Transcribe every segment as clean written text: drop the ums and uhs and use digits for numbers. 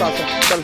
प्रशासन। चल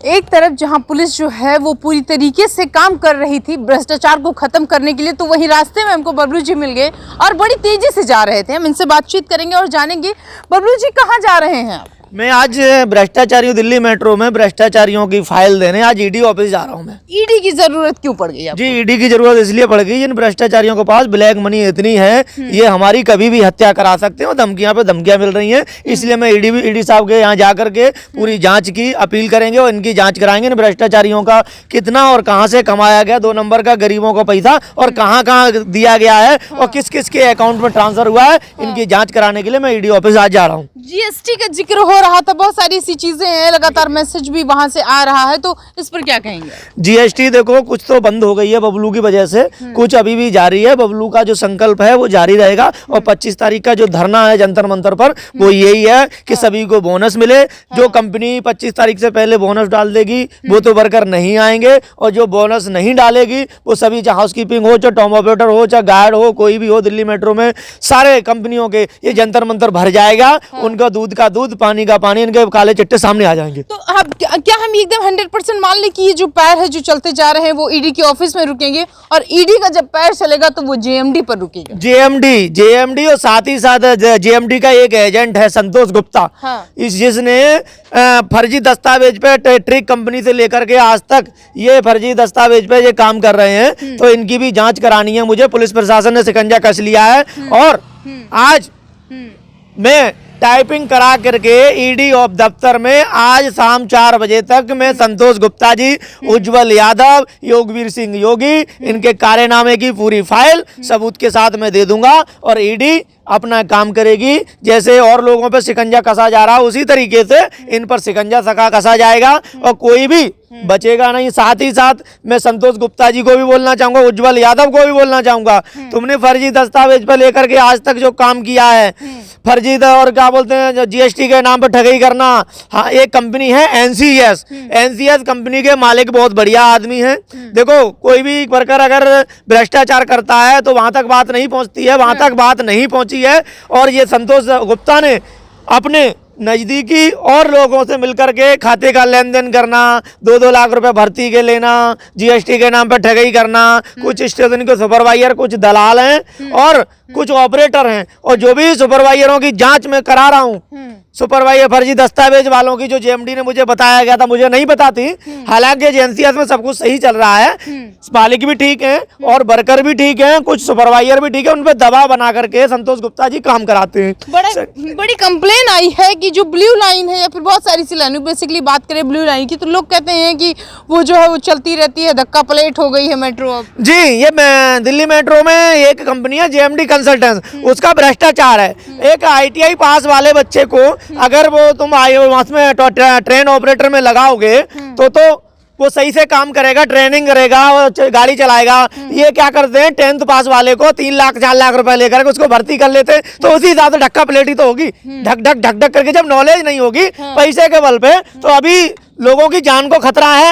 एक तरफ जहां पुलिस जो है वो पूरी तरीके से काम कर रही थी भ्रष्टाचार को खत्म करने के लिए, तो वहीं रास्ते में हमको बबलू जी मिल गए और बड़ी तेजी से जा रहे थे। हम इनसे बातचीत करेंगे और जानेंगे बबलू जी कहाँ जा रहे हैं आप। मैं आज भ्रष्टाचारियों दिल्ली मेट्रो में भ्रष्टाचारियों की फाइल देने आज ईडी ऑफिस जा रहा हूं। मैं ईडी की जरूरत क्यों पड़ गई आपको? जी, ईडी की जरूरत इसलिए पड़ गई, इन भ्रष्टाचारियों के पास ब्लैक मनी इतनी है, ये हमारी कभी भी हत्या करा सकते हैं और धमकियां पे धमकियां मिल रही हैं। इसलिए मैं ईडी साहब के यहाँ जा करके पूरी जांच की अपील करेंगे और इनकी जांच कराएंगे। इन भ्रष्टाचारियों का कितना और कहाँ से कमाया गया 2 नंबर का गरीबों का पैसा और कहाँ कहाँ दिया गया है और किस किस के अकाउंट में ट्रांसफर हुआ है, इनकी जाँच कराने के लिए मैं ईडी ऑफिस आज जा रहा हूँ। जीएसटी का जिक्र हो रहा था, बहुत सारी ऐसी चीजें हैं, लगातार मैसेज भी वहां से आ रहा है, तो इस पर क्या कहेंगे? जीएसटी देखो कुछ तो बंद हो गई है बबलू की वजह से, कुछ अभी भी जारी है। बबलू का जो संकल्प है वो जारी रहेगा और 25 तारीख का जो धरना है जंतर मंतर पर वो यही है कि सभी को बोनस मिले। जो कंपनी 25 तारीख से पहले बोनस डाल देगी वो तो वर्कर नहीं आएंगे, और जो बोनस नहीं डालेगी वो सभी, चाहे हाउसकीपिंग हो, चाहे टॉम ऑपरेटर हो, चाहे गार्ड हो, कोई भी हो दिल्ली मेट्रो में, सारे कंपनियों के ये जंतर मंतर भर जाएगा। उनका दूध का दूध, पानी का पानी, इनके काले चिट्टे सामने आ जाएंगे। तो क्या हम एकदम 100% मान लें कि ये जो पैर है जो चलते जा रहे हैं वो ईडी के ऑफिस में रुकेंगे और ईडी का जब पैर चलेगा तो वो जेएमडी पर रुकेगा? जेएमडी और साथ ही साथ जेएमडी का एक एजेंट है संतोष गुप्ता, जिसने फर्जी दस्तावेज पे ट्रिक कंपनी से लेकर के आज तक ये फर्जी दस्तावेज पे ये काम कर रहे हैं, तो इनकी भी जांच करानी है मुझे। पुलिस प्रशासन ने शिकंजा कस लिया है और आज मैं टाइपिंग करा करके ईडी ऑफ दफ्तर में आज शाम 4 बजे तक मैं संतोष गुप्ता जी, उज्जवल यादव, योगवीर सिंह योगी, इनके कार्यनामे की पूरी फाइल सबूत के साथ मैं दे दूंगा और ईडी अपना काम करेगी। जैसे और लोगों पे शिकंजा कसा जा रहा है उसी तरीके से इन पर शिकंजा कसा जाएगा और कोई भी बचेगा नहीं। साथ ही साथ मैं संतोष गुप्ता जी को भी बोलना चाहूंगा, उज्जवल यादव को भी बोलना चाहूंगा, तुमने फर्जी दस्तावेज पर लेकर के आज तक जो काम किया है, फर्जी और क्या बोलते हैं जीएसटी के नाम पर ठगी करना। हाँ, एक कंपनी है एनसीएस कंपनी के मालिक बहुत बढ़िया आदमी है। देखो कोई भी वर्कर अगर भ्रष्टाचार करता है तो वहां तक बात नहीं पहुंचती है, वहां तक बात नहीं पहुंची है। और ये संतोष गुप्ता ने अपने नज़दीकी और लोगों से मिलकर के खाते का लेन देन करना, 2-2 लाख रुपए भर्ती के लेना, जीएसटी के नाम पर ठगी करना, कुछ स्टेशन के सुपरवाइजर, कुछ दलाल हैं और कुछ ऑपरेटर हैं, और जो भी सुपरवाइजरों की जांच में करा रहा हूं, सुपरवाइजर फर्जी दस्तावेज वालों की जो जेएमडी ने मुझे बताया गया था, मुझे नहीं पता थी। हालांकि एजेंसियों में सब कुछ सही चल रहा है, मालिक भी ठीक है और वर्कर भी ठीक है, कुछ सुपरवाइजर भी ठीक है, उन पर दबाव बना करके संतोष गुप्ता जी काम कराते हैं। बड़ी कंप्लेन आई है कि जो ब्लू लाइन है या फिर बहुत सारी सी लाइन, बेसिकली बात करें ब्लू लाइन की, तो लोग कहते हैं कि वो जो है वो चलती रहती है, धक्का प्लेट हो गई है मेट्रो अब। जी, ये दिल्ली मेट्रो में एक कंपनी है जेएमडी कंसल्टेंट, उसका भ्रष्टाचार है। एक ITI पास वाले बच्चे को अगर वो तुम उसमें ट्रेन ऑपरेटर में लगाओगे तो वो सही से काम करेगा, ट्रेनिंग करेगा और गाड़ी चलाएगा। ये क्या करते हैं, 10th पास वाले को 3 लाख 4 लाख रुपए लेकर उसको भर्ती कर लेते हैं, तो उसी हिसाब से ढक्का प्लेटी तो होगी, ढक ढक करके। जब नॉलेज नहीं होगी पैसे के बल पे, तो अभी लोगों की जान को खतरा है।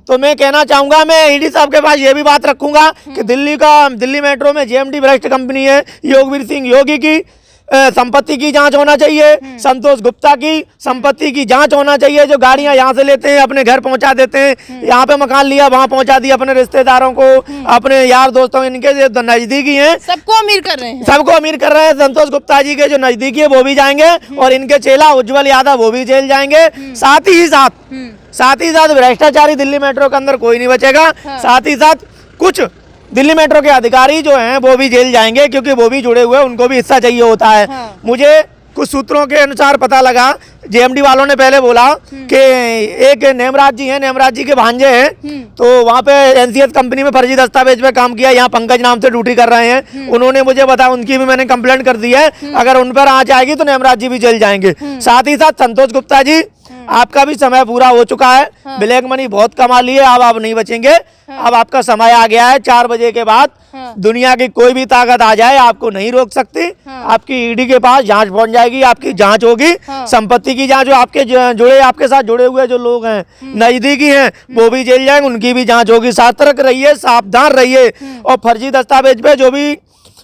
तो मैं कहना चाहूंगा, मैं ईडी साहब के पास ये भी बात रखूंगा कि दिल्ली मेट्रो में जेएमडी भ्रष्ट कंपनी है, योगवीर सिंह योगी की संपत्ति की जांच होना चाहिए, संतोष गुप्ता की संपत्ति की जांच होना चाहिए। जो गाड़ियां यहाँ से लेते हैं अपने घर पहुंचा देते हैं, यहाँ पे मकान लिया वहां पहुंचा दिया अपने रिश्तेदारों को, अपने यार दोस्तों, इनके जो नजदीकी हैं सबको अमीर कर रहे हैं। संतोष गुप्ता जी के जो नजदीकी है वो भी जाएंगे और इनके चेला उज्जवल यादव वो भी जेल जाएंगे। साथ ही साथ भ्रष्टाचारी दिल्ली मेट्रो के अंदर कोई नहीं बचेगा। साथ ही साथ कुछ दिल्ली मेट्रो के अधिकारी जो हैं वो भी जेल जाएंगे, क्योंकि वो भी जुड़े हुए हैं, उनको भी हिस्सा चाहिए होता है। मुझे कुछ सूत्रों के अनुसार पता लगा, जेएमडी वालों ने पहले बोला कि एक नेमराज जी हैं, नेमराज जी के भांजे हैं, तो वहाँ पे एनसीएस कंपनी में फर्जी दस्तावेज पे काम किया, यहाँ पंकज नाम से ड्यूटी कर रहे हैं। उन्होंने मुझे बताया, उनकी भी मैंने कंप्लेंट कर दी है, अगर उन पर आँच आएगी तो नेमराज जी भी जेल जाएंगे। साथ ही साथ संतोष गुप्ता जी आपका भी समय पूरा हो चुका है। ब्लैक मनी बहुत कमा लिए, अब आप नहीं बचेंगे। अब आपका समय आ गया है। 4 बजे के बाद दुनिया की कोई भी ताकत आ जाए आपको नहीं रोक सकती। आपकी ईडी के पास जांच पहुंच जाएगी, आपकी जांच होगी, संपत्ति की जांच। जो आपके जुड़े, आपके साथ जुड़े हुए जो लोग हैं, नजदीकी हैं, वो भी जेल जाएंगे, उनकी भी जांच होगी। सतर्क रहिए, सावधान रहिए। और फर्जी दस्तावेज पे जो भी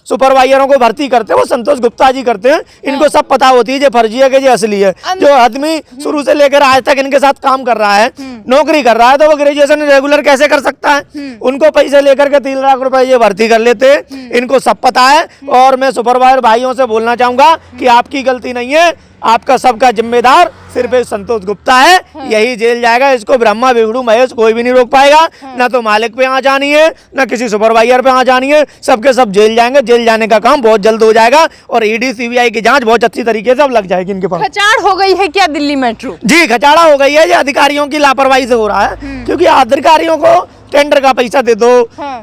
सुपरवाइजरों को भर्ती करते हैं वो संतोष गुप्ता जी करते हैं। इनको सब पता होती है जो फर्जी है कि जो असली है। जो आदमी शुरू से लेकर आज तक इनके साथ काम कर रहा है, नौकरी कर रहा है, तो वो ग्रेजुएशन रेगुलर कैसे कर सकता है? उनको पैसे लेकर के 3 लाख रुपए ये भर्ती कर लेते हैं। इनको सब पता है। और मैं सुपरवाइजर भाइयों से बोलना चाहूंगा कि आपकी गलती नहीं है, आपका सबका जिम्मेदार सिर्फ एक संतोष गुप्ता है। यही जेल जाएगा। इसको ब्रह्मा विष्णु महेश कोई भी नहीं रोक पाएगा। ना तो मालिक पे आ जानी है, ना किसी सुपरवाइजर पे आ जानी है। सबके सब जेल जाएंगे। जेल जाने का काम बहुत जल्द हो जाएगा और ईडी सीबीआई की जांच बहुत अच्छी तरीके से अब लग जाएगी इनके पास। खचाड़ हो गई है क्या दिल्ली मेट्रो? जी, खचाड़ा हो गई है। ये अधिकारियों की लापरवाही से हो रहा है, क्योंकि अधिकारियों को टेंडर का पैसा दे दो,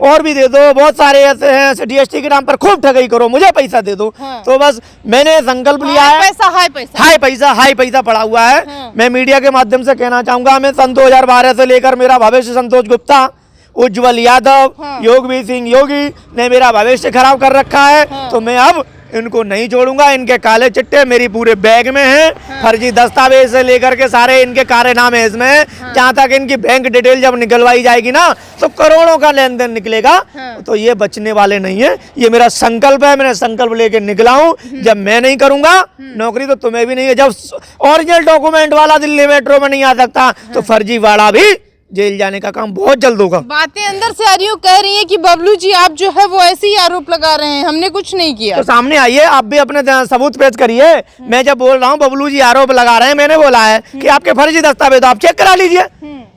और भी दे दो। बहुत सारे ऐसे हैं जीएसटी के नाम पर खूब ठगी करो, मुझे पैसा दे दो। तो बस मैंने संकल्प लिया है। हाई पैसा पड़ा हुआ है। मैं मीडिया के माध्यम से कहना चाहूंगा, मैं सन 2012 से लेकर मेरा भविष्य संतोष गुप्ता, उज्जवल यादव, योगवीर सिंह योगी ने मेरा भविष्य खराब कर रखा है। तो मैं अब इनको नहीं छोड़ूंगा। इनके काले चिट्टे मेरी पूरे बैग में हैं। फर्जी दस्तावेज से लेकर के सारे इनके कारनामे इसमें। जहाँ तक इनकी बैंक डिटेल जब निकलवाई जाएगी ना, तो करोड़ों का लेन देन निकलेगा। तो ये बचने वाले नहीं है। ये मेरा संकल्प है। मैंने संकल्प लेके निकला हूँ। जब मैं नहीं करूंगा नौकरी, तो तुम्हें भी नहीं है। जब ओरिजिनल डॉक्यूमेंट वाला दिल्ली मेट्रो में नहीं आ सकता, तो फर्जी वाला भी जेल जाने का काम बहुत जल्द होगा। बातें अंदर से आ रही हो, कह रही है कि बबलू जी आप जो है वो ऐसे ही आरोप लगा रहे हैं, हमने कुछ नहीं किया। तो सामने आइए, आप भी अपने सबूत पेश करिए। मैं जब बोल रहा हूँ बबलू जी आरोप लगा रहे हैं, मैंने बोला है कि आपके फर्जी दस्तावेज आप चेक करा लीजिए।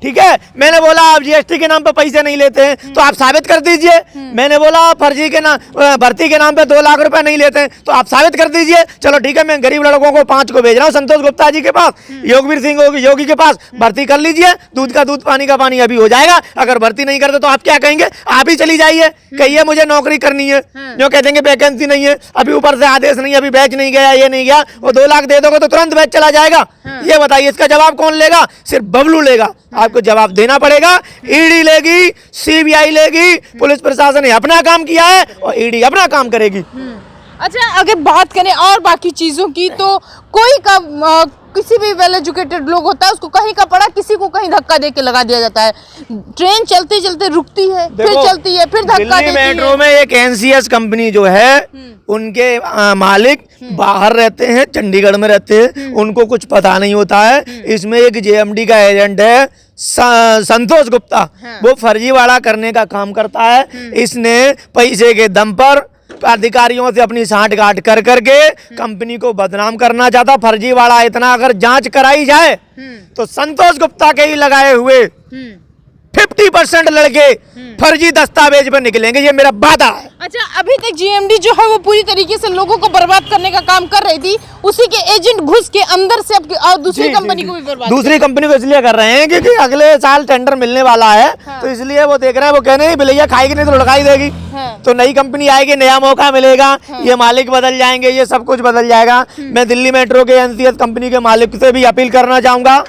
ठीक है। मैंने बोला आप जीएसटी के नाम पे पैसे नहीं लेते हैं, तो आप साबित कर दीजिए। मैंने बोला फर्जी के नाम, भर्ती के नाम पे 2 लाख रुपए नहीं लेते हैं, तो आप साबित कर दीजिए। चलो ठीक है, मैं गरीब लड़कों को 5 को भेज रहा हूँ संतोष गुप्ता जी के पास, योगवीर सिंह योगी के पास। भर्ती कर लीजिए। दूध का दूध, पानी का पानी अभी हो जाएगा। अगर भर्ती नहीं करते तो आप क्या कहेंगे? आप ही चली जाइए, कहिए मुझे नौकरी करनी है। जो कह देंगे वैकेंसी नहीं है, अभी ऊपर से आदेश नहीं है, अभी बैच नहीं गया, ये नहीं गया। वो 2 लाख दे दोगे तो तुरंत बैच चला जाएगा। ये बताइए, इसका जवाब कौन लेगा? सिर्फ बबलू लेगा। आपको जवाब देना पड़ेगा। ईडी लेगी, सीबीआई लेगी। पुलिस प्रशासन ने अपना काम किया है और ईडी अपना काम करेगी। अच्छा, अगर बात करें और बाकी चीजों की, तो कोई का किसी भी वेल एजुकेटेड लोग होता है, उसको कहीं का पड़ा, किसी को कहीं धक्का दे के लगा दिया जाता है। ट्रेन चलते चलते रुकती है, फिर चलती है, फिर धक्का देती है। मेट्रो में एक एनसीएस कंपनी जो है, उनके मालिक बाहर रहते हैं, चंडीगढ़ में रहते हैं, उनको कुछ पता नहीं होता है। इसमें एक जेएमडी का एजेंट है संतोष गुप्ता, वो फर्जीवाड़ा करने का काम करता है। इसने पैसे के दम पर अधिकारियों से अपनी सांठ-गांठ कर करके कंपनी को बदनाम करना चाहता। फर्जीवाड़ा इतना अगर जांच कराई जाए तो संतोष गुप्ता के ही लगाए हुए 50% लड़के फर्जी दस्तावेज पर निकलेंगे, ये मेरा वादा है। अच्छा, अभी तक जीएमडी जो है वो पूरी तरीके से लोगों को बर्बाद करने का काम कर रही थी, उसी के एजेंट घुस के अंदर से अब दूसरी कंपनी को भी बर्बाद, दूसरी कंपनी को इसलिए कर रहे हैं क्योंकि अगले साल टेंडर मिलने वाला है। तो इसलिए वो देख रहे हैं, वो कह रहे हैं भैया खाएगी नहीं तो लड़काई देगी। तो नई कंपनी आएगी, नया मौका मिलेगा, ये मालिक बदल जाएंगे, ये सब कुछ बदल जाएगा। मैं दिल्ली मेट्रो के एनसीएस कंपनी के मालिक से भी अपील करना चाहूंगा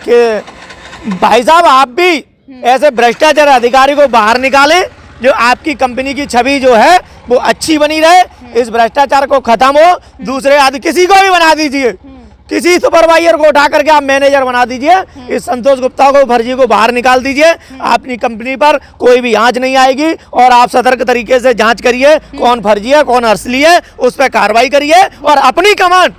कि भाई साहब, आप भी ऐसे भ्रष्टाचार अधिकारी को बाहर निकालें, जो आपकी कंपनी की छवि जो है वो अच्छी बनी रहे। इस भ्रष्टाचार को खत्म हो। दूसरे आदमी किसी को भी बना दीजिए, किसी सुपरवाइजर को उठा करके आप मैनेजर बना दीजिए। इस संतोष गुप्ता को, फर्जी को बाहर निकाल दीजिए। अपनी कंपनी पर कोई भी आंच नहीं आएगी और आप सतर्क तरीके से जांच करिए, कौन फर्जी है कौन असली है, उस पर कार्रवाई करिए और अपनी कमान,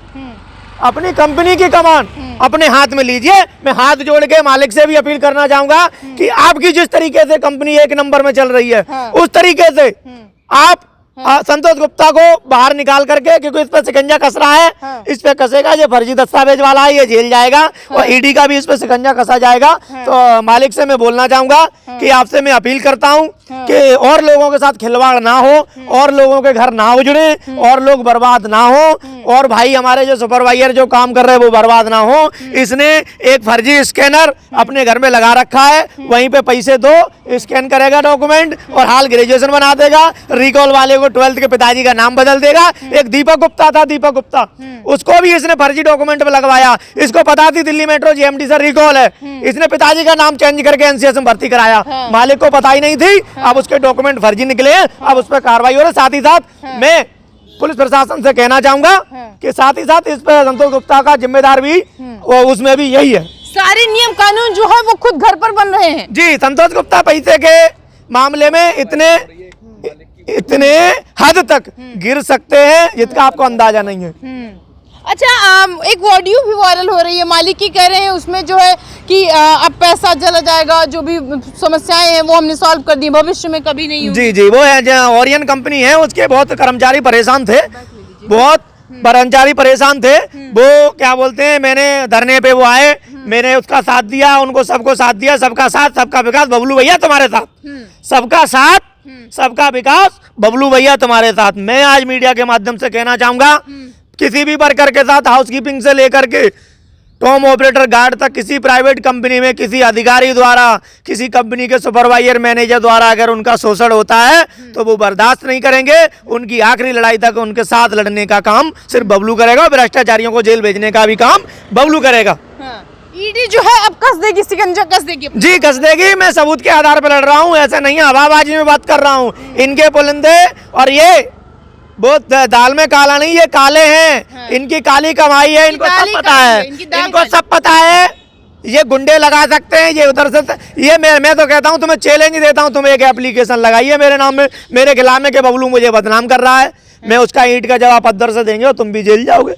अपनी कंपनी की कमान अपने हाथ में लीजिए। मैं हाथ जोड़ के मालिक से भी अपील करना चाहूंगा कि आपकी जिस तरीके से कंपनी 1 नंबर में चल रही है, उस तरीके से आप संतोष गुप्ता को बाहर निकाल करके, क्योंकि इस पर शिकंजा कस रहा है, इस पे कसेगा। ये फर्जी दस्तावेज वाला है, ये जेल जाएगा और ईडी का भी इस पे शिकंजा कसा जाएगा। तो मालिक से मैं बोलना चाहूंगा कि आपसे मैं अपील करता हूं कि और लोगों के साथ खिलवाड़ ना हो, और लोगों के घर ना उजड़े, और लोग बर्बाद ना हो, और भाई हमारे जो सुपरवाइजर जो काम कर रहे हैं वो बर्बाद ना हो। इसने एक फर्जी स्कैनर अपने घर में लगा रखा है, वहीं पे पैसे दो, स्कैन करेगा डॉक्यूमेंट और हाल ग्रेजुएशन बना देगा। रिकॉल वाले वो 12th के पिताजी का नाम बदल देगा। एक दीपक गुप्ता था, दीपक गुप्ता, उसको भी इसने फर्जी डॉक्यूमेंट पे लगवाया। इसको पता थी दिल्ली मेट्रो जीएमडी से रिकॉल है, इसने पिताजी का नाम चेंज करके एनसीएस में भर्ती कराया। मालिक को पता ही नहीं थी, अब उसके डॉक्यूमेंट फर्जी निकले, अब उस पर कार्रवाई हो रही है। साथ ही साथ मैं पुलिस प्रशासन से कहना चाहूंगा कि साथ ही साथ इस पर संतोष गुप्ता का जिम्मेदार भी उसमें भी यही है। सारे नियम कानून जो है वो खुद घर पर बन रहे हैं। जी, संतोष गुप्ता पैसे के मामले में इतने हद तक गिर सकते हैं जिसका आपको अंदाजा नहीं है। अच्छा, एक ऑडियो भी वायरल हो रही है, मालिक की कह रहे हैं उसमें जो है कि अब पैसा चला जाएगा, जो भी समस्याएं हैं वो हमने सॉल्व कर दी, भविष्य में कभी नहीं होगी। जी, वो है ओरियन कंपनी है, उसके बहुत कर्मचारी परेशान थे, बहुत कर्मचारी परेशान थे। वो क्या बोलते हैं, मैंने धरने पे वो आए, मैंने उसका साथ दिया, उनको सबको साथ दिया। सबका साथ सबका विकास, बबलू भैया तुम्हारे साथ, सबका साथ सबका विकास, बबलू भैया तुम्हारे साथ। मैं आज मीडिया के माध्यम से कहना चाहूंगा, किसी भी वर्कर के साथ हाउसकीपिंग से लेकर के टॉम ऑपरेटर गार्ड तक किसी प्राइवेट कंपनी में किसी अधिकारी द्वारा, किसी कंपनी के सुपरवाइजर मैनेजर द्वारा अगर उनका शोषण होता है तो वो बर्दाश्त नहीं करेंगे। उनकी आखिरी लड़ाई तक उनके साथ लड़ने का काम सिर्फ बबलू करेगा, भ्रष्टाचारियों को जेल भेजने का भी काम बबलू करेगा। ईडी जो है अब कस देगी, शिकंजा कस देगी। जी, कस देगी। मैं सबूत के आधार पर लड़ रहा हूँ, ऐसा नहीं है हवाबाजी में बात कर रहा हूँ। इनके पुलिंदे और ये वो दाल में काला नहीं, ये काले हैं। इनकी काली कमाई है, इनको सब पता है, इनको सब पता है। ये गुंडे लगा सकते हैं, ये उधर से ये मैं तो कहता हूँ, तुम्हें चैलेंज देता हूँ, तुम एक एप्लीकेशन लगाइए मेरे नाम में, मेरे खिलाफ में, कि बबलू मुझे बदनाम कर रहा है। मैं उसका ईंट का जवाब पत्थर से देंगे और तुम भी जेल जाओगे,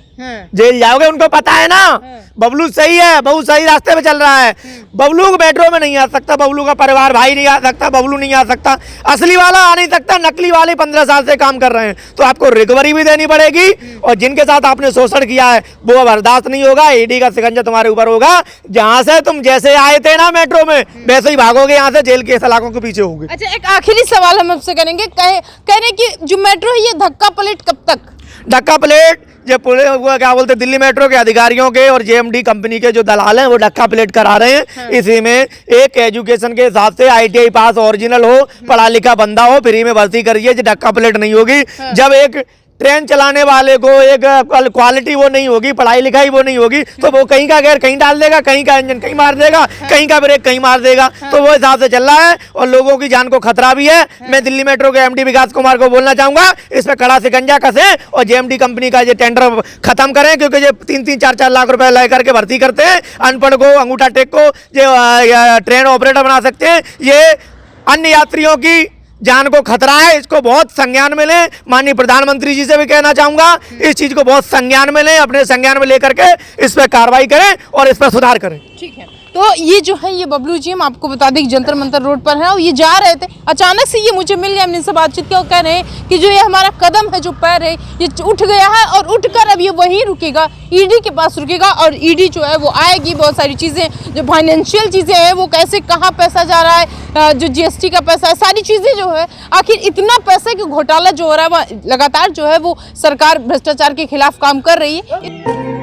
जेल जाओगे। उनको पता है ना बबलू सही है, बहुत सही रास्ते पे चल रहा है। बबलू को मेट्रो में नहीं आ सकता, बबलू का परिवार भाई नहीं आ सकता, बबलू नहीं आ सकता, असली वाला आ नहीं सकता, नकली वाले 15 साल से काम कर रहे हैं। तो आपको रिकवरी भी देनी पड़ेगी और जिनके साथ आपने शोषण किया है वो बर्दाश्त नहीं होगा। ईडी का शिकंजा तुम्हारे ऊपर होगा। जहाँ से तुम जैसे आए थे ना मेट्रो में, वैसे ही भागोगे यहाँ से, जेल के सलाखों के पीछे होगे। अच्छा, एक आखिरी सवाल हम आपसे करेंगे, कह रहे कि जो मेट्रो है ये धक्का पलट कब तक? धक्का पलट जो क्या बोलते हैं, दिल्ली मेट्रो के अधिकारियों के और जेएमडी कंपनी के जो दलाल हैं वो धक्का पलट करा रहे हैं। इसी में एक एजुकेशन के हिसाब से ITI पास ओरिजिनल हो, पढ़ा लिखा बंदा हो, फ्री में भर्ती करिए, जो धक्का पलट नहीं होगी। जब एक ट्रेन चलाने वाले को एक क्वालिटी वो नहीं होगी, पढ़ाई लिखाई वो नहीं होगी, तो वो कहीं का गेयर कहीं डाल देगा, कहीं का इंजन कहीं मार देगा, कहीं का ब्रेक कहीं मार देगा। तो वो हिसाब से चल रहा है और लोगों की जान को खतरा भी है। मैं दिल्ली मेट्रो के MD विकास कुमार को बोलना चाहूंगा, इस पर कड़ा शिकंजा कसें और JMD कंपनी का ये टेंडर खत्म करें, क्योंकि ये 3-3, 4-4 लाख रुपए लेकर के भर्ती करते हैं। अनपढ़ को, अंगूठा टेक को जो ट्रेन ऑपरेटर बना सकते हैं। ये अन्य यात्रियों की जान को खतरा है, इसको बहुत संज्ञान में लें। माननीय प्रधानमंत्री जी से भी कहना चाहूंगा, इस चीज को बहुत संज्ञान में लें, अपने संज्ञान में लेकर के इस पर कार्रवाई करें और इस पर सुधार करें। ठीक है, तो ये जो है ये बबलू जी, हम आपको बता दें कि जंतर मंतर रोड पर है और ये जा रहे थे, अचानक से ये मुझे मिल गया, हमने इनसे बातचीत किया, कह रहे हैं कि जो ये हमारा कदम है, जो पैर है, ये उठ गया है और उठकर अब ये वहीं रुकेगा, ईडी के पास रुकेगा। और ईडी जो है वो आएगी, बहुत सारी चीज़ें जो फाइनेंशियल चीज़ें हैं वो कैसे, कहाँ पैसा जा रहा है, जो GST का पैसा है, सारी चीज़ें जो है, आखिर इतना पैसे का घोटाला जो हो रहा है वो लगातार जो है वो सरकार भ्रष्टाचार के खिलाफ काम कर रही है।